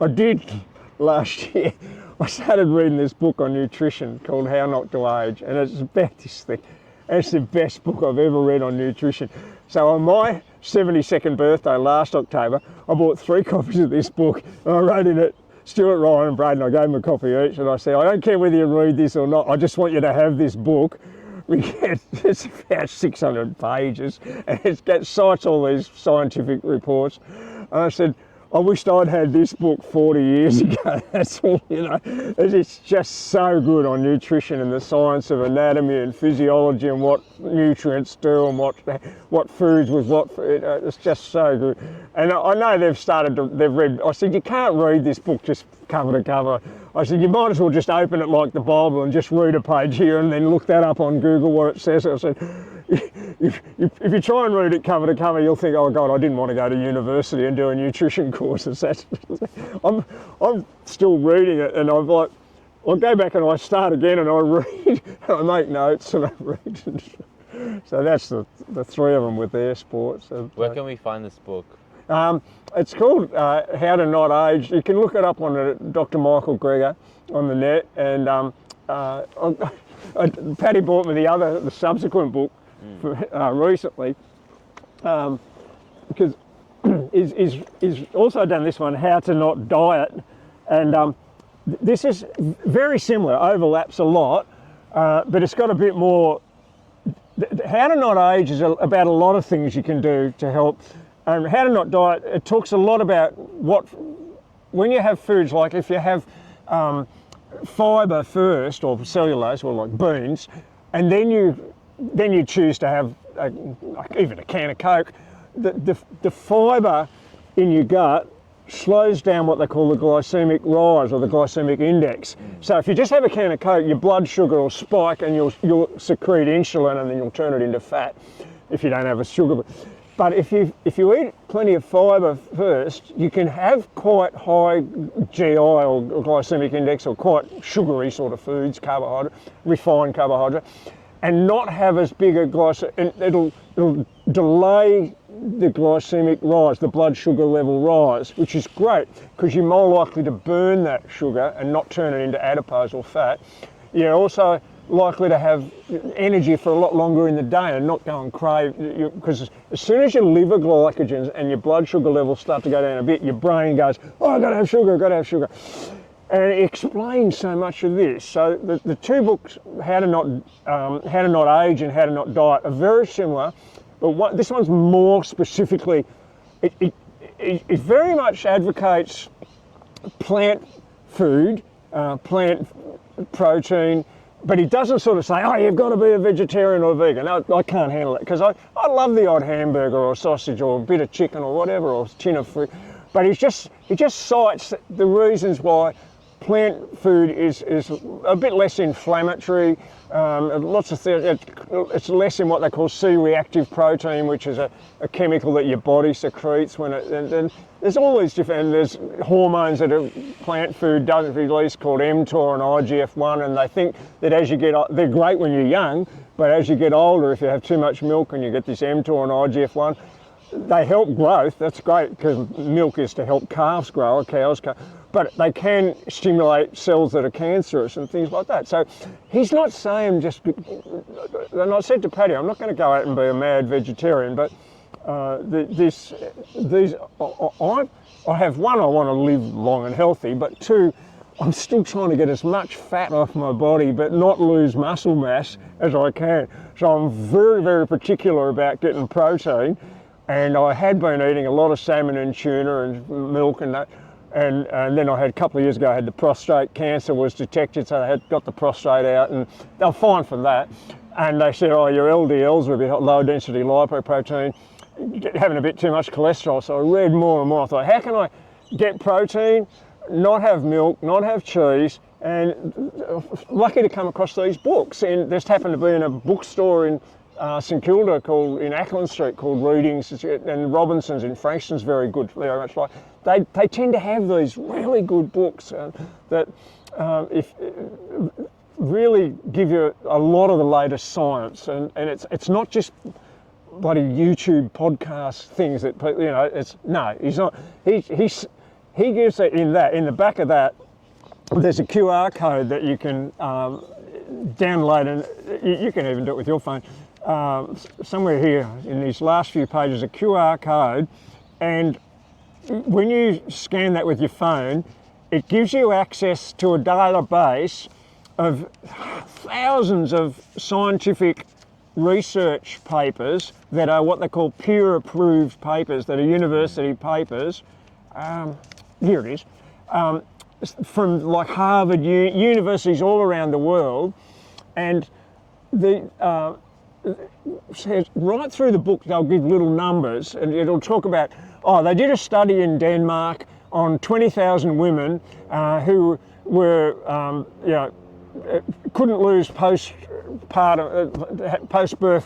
I did last year. I started reading this book on nutrition called How Not to Age, and it's about this thing. It's the best book I've ever read on nutrition. So on my 72nd birthday last October, I bought 3 copies of this book, and I wrote in it, Stuart, Ryan and Braden, I gave them a copy each, and I said, I don't care whether you read this or not, I just want you to have this book. It's about 600 pages, and it cites all these scientific reports. And I said, I wished I'd had this book 40 years ago. That's all, It's just so good on nutrition and the science of anatomy and physiology and what nutrients do and what foods with what. It's just so good. And I know they've read. I said, you can't read this book just cover to cover. I said, you might as well just open it like the Bible and just read a page here and then look that up on Google where it says it. I said, if you try and read it cover to cover, you'll think, oh God, I didn't want to go to university and do a nutrition course. I'm still reading it, and I'll go back and I start again and I read, and I make notes and I read. So that's the 3 of them with their sports. Where can we find this book? It's called How to Not Age. You can look it up on Dr. Michael Gregor on the net, and Paddy bought me the subsequent book recently, because he's also done this one, How to Not Diet, and this is very similar, overlaps a lot, but it's got a bit more. How to Not Age is about a lot of things you can do to help. How to Not Diet, it talks a lot about when you have foods, like if you have fibre first, or cellulose, or like beans, and then you choose to have like even a can of Coke, the fibre in your gut slows down what they call the glycemic rise or the glycemic index. So if you just have a can of Coke, your blood sugar will spike and you'll secrete insulin, and then you'll turn it into fat if you don't have a sugar. But if you eat plenty of fibre first, you can have quite high GI or glycemic index, or quite sugary sort of foods, carbohydrate, refined carbohydrate, and not have as big a glycemic. It'll delay the glycemic rise, the blood sugar level rise, which is great because you're more likely to burn that sugar and not turn it into adipose or fat. You're also likely to have energy for a lot longer in the day and not go and crave, because as soon as your liver glycogens and your blood sugar levels start to go down a bit, your brain goes, oh, I've got to have sugar, I've got to have sugar. And it explains so much of this. So the 2 books, How to Not Age and How to Not Diet, are very similar, but this one's more specifically, it very much advocates plant food, plant protein, but he doesn't sort of say, oh, you've got to be a vegetarian or a vegan. No, I can't handle it, because I love the odd hamburger or sausage or a bit of chicken or whatever, or a tin of fruit. But he just cites the reasons why plant food is a bit less inflammatory. Lots of things. It's less in what they call C-reactive protein, which is a chemical that your body secretes when it. And there's all these different. And there's hormones that a plant food doesn't release called mTOR and IGF-1, and they think that as you get, they're great when you're young, but as you get older, if you have too much milk and you get this mTOR and IGF-1, they help growth. That's great, because milk is to help calves grow, cows. But they can stimulate cells that are cancerous and things like that. So he's not saying just, and I said to Paddy, I'm not going to go out and be a mad vegetarian, but I have one, I want to live long and healthy, but 2, I'm still trying to get as much fat off my body but not lose muscle mass as I can. So I'm very, very particular about getting protein, and I had been eating a lot of salmon and tuna and milk and that. And then I had a couple of years ago, I had the prostate cancer was detected, so they got the prostate out, and they were fine from that. And they said, oh, your LDLs were a bit low density lipoprotein, having a bit too much cholesterol. So I read more and more. I thought, how can I get protein, not have milk, not have cheese? And lucky to come across these books. And just happened to be in a bookstore in St Kilda in Ackland Street called Readings, and Robinson's in Frankston's very good, very much like. They tend to have these really good books that really give you a lot of the latest science, and it's not just bloody YouTube podcast things that, it's no, he's not. he gives it in the back of that, there's a QR code that you can download, and you can even do it with your phone. Somewhere here in these last few pages, a QR code, and when you scan that with your phone, it gives you access to a database of thousands of scientific research papers that are what they call peer-approved papers, that are university papers. Here it is. From like Harvard, universities all around the world, and right through the book they'll give little numbers, and it'll talk about, they did a study in Denmark on 20,000 women who were, couldn't lose post-birth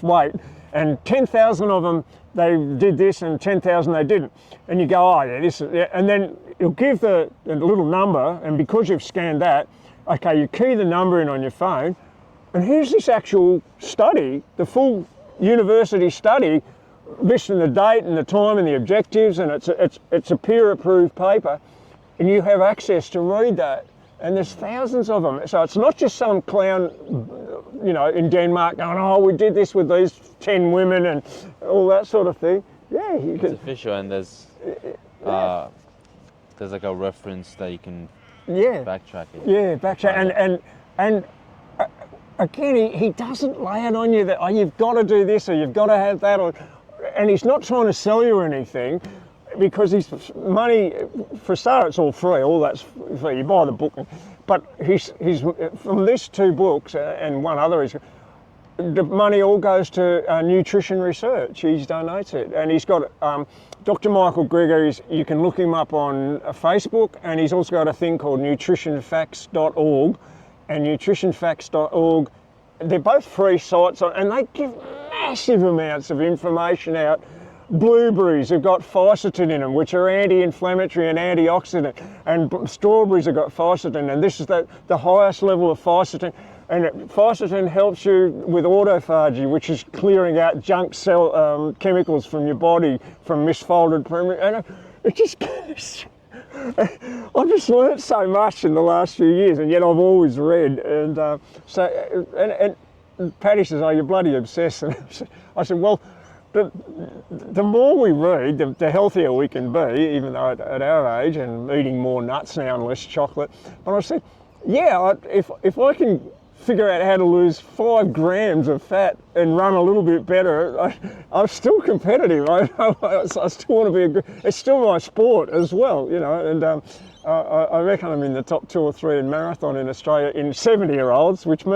weight, and 10,000 of them they did this, and 10,000 they didn't. And you go, and then it'll give the little number, and because you've scanned that, okay, you key the number in on your phone, and here's this actual study, the full university study, listing the date and the time and the objectives, and it's a peer-approved paper, and you have access to read that. And there's thousands of them. So it's not just some clown, in Denmark going, we did this with these 10 women and all that sort of thing. Yeah, it's official, and there's like a reference that you can backtrack it. Yeah, backtrack. And again, he doesn't lay it on you that, you've got to do this or you've got to have that, and he's not trying to sell you anything, because his money, for start, it's all free. All that's free. You buy the book, but he's from these two books and one other, the money all goes to nutrition research. He donates it, and he's got Dr. Michael Gregor. You can look him up on Facebook, and he's also got a thing called nutritionfacts.org, and nutritionfacts.org. They're both free sites, and they give massive amounts of information out. Blueberries have got fisetin in them, which are anti-inflammatory and antioxidant, and strawberries have got fisetin, and this is the highest level of fisetin. And fisetin helps you with autophagy, which is clearing out junk cell chemicals from your body from misfolded and it just I've just learnt so much in the last few years, and yet I've always read. And and Paddy says, you're bloody obsessed. And I said, well, the more we read, the healthier we can be, even though at our age, and eating more nuts now and less chocolate. But I said, if I can figure out how to lose 5 grams of fat and run a little bit better, I'm still competitive. I still want to be it's still my sport as well, and I reckon I'm in the top 2 or 3 in marathon in Australia in 70-year-olds, which means